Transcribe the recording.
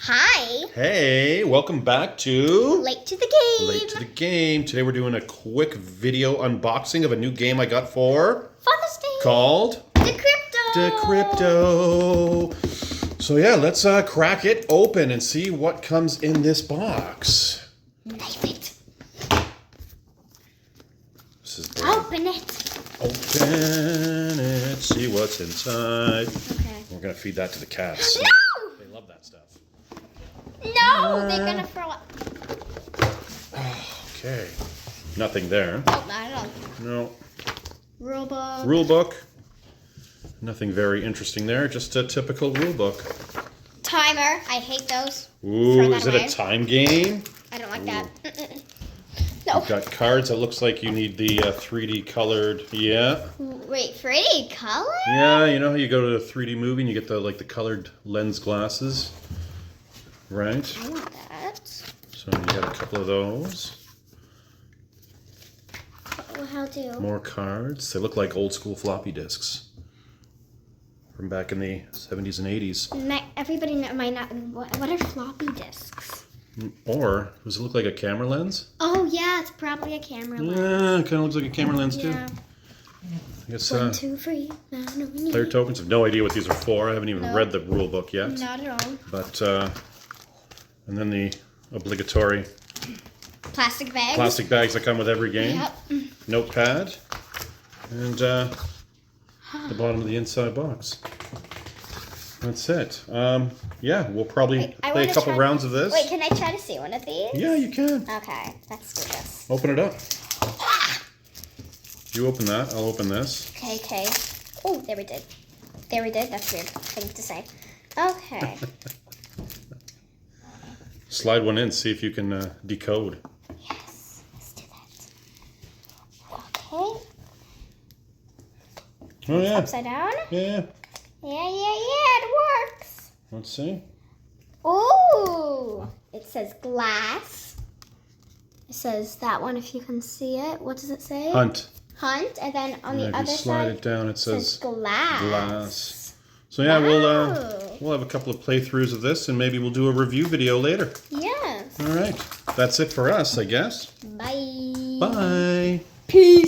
Hi. Hey, welcome back to Late to the Game. Late to the Game. Today we're doing a quick video unboxing of a new game I got for Father's Day. Called Decrypto. Decrypto. So yeah, let's crack it open and see what comes in this box. Knife it. This is Open it. Open it. See what's inside. Okay. We're gonna feed that to the cats. No! They love that stuff. No, they're gonna throw up. Okay. Nothing there. Oh, not at all. No. Rule book. Rule book. Nothing very interesting there. Just a typical rule book. Timer. I hate those. Ooh, is it a time game? I don't like that. No. You've got cards. It looks like you need the 3D colored. Yeah. Wait, 3D color? Yeah, you know how you go to a 3D movie and you get the colored lens glasses, right? I want that. So you got a couple of those. Oh, how do? More cards. They look like old school floppy disks from back in the 70s and 80s. Everybody might not. What are floppy disks? Or does it look like a camera lens? Oh yeah, it's probably a camera lens. Yeah, it kind of looks like a camera lens too. Yeah. I guess 1, 2, 3. player tokens. I have no idea what these are for. I haven't even read the rule book yet. Not at all. But and then the obligatory Plastic bags. plastic bags that come with every game. Yep. Notepad, and the bottom of the inside box. That's it. Yeah, we'll probably play a couple rounds of this. Wait, can I try to see one of these? Yeah, you can. Okay, let's do this. Open it up. You open that. I'll open this. Okay. Oh, there we did. There we did. That's weird thing to say. Okay. Slide one in. See if you can decode. Yes. Let's do that. Okay. Oh yeah. Upside down. Yeah. Yeah. It works. Let's see. Oh, it says glass. It says that one if you can see it. What does it say? Hunt. Hunt, and then on the If other you slide side it down, it says glass. glass. So yeah, we'll have a couple of playthroughs of this, and maybe we'll do a review video later. Yes. All right, that's it for us, I guess. Bye. Bye. Peace.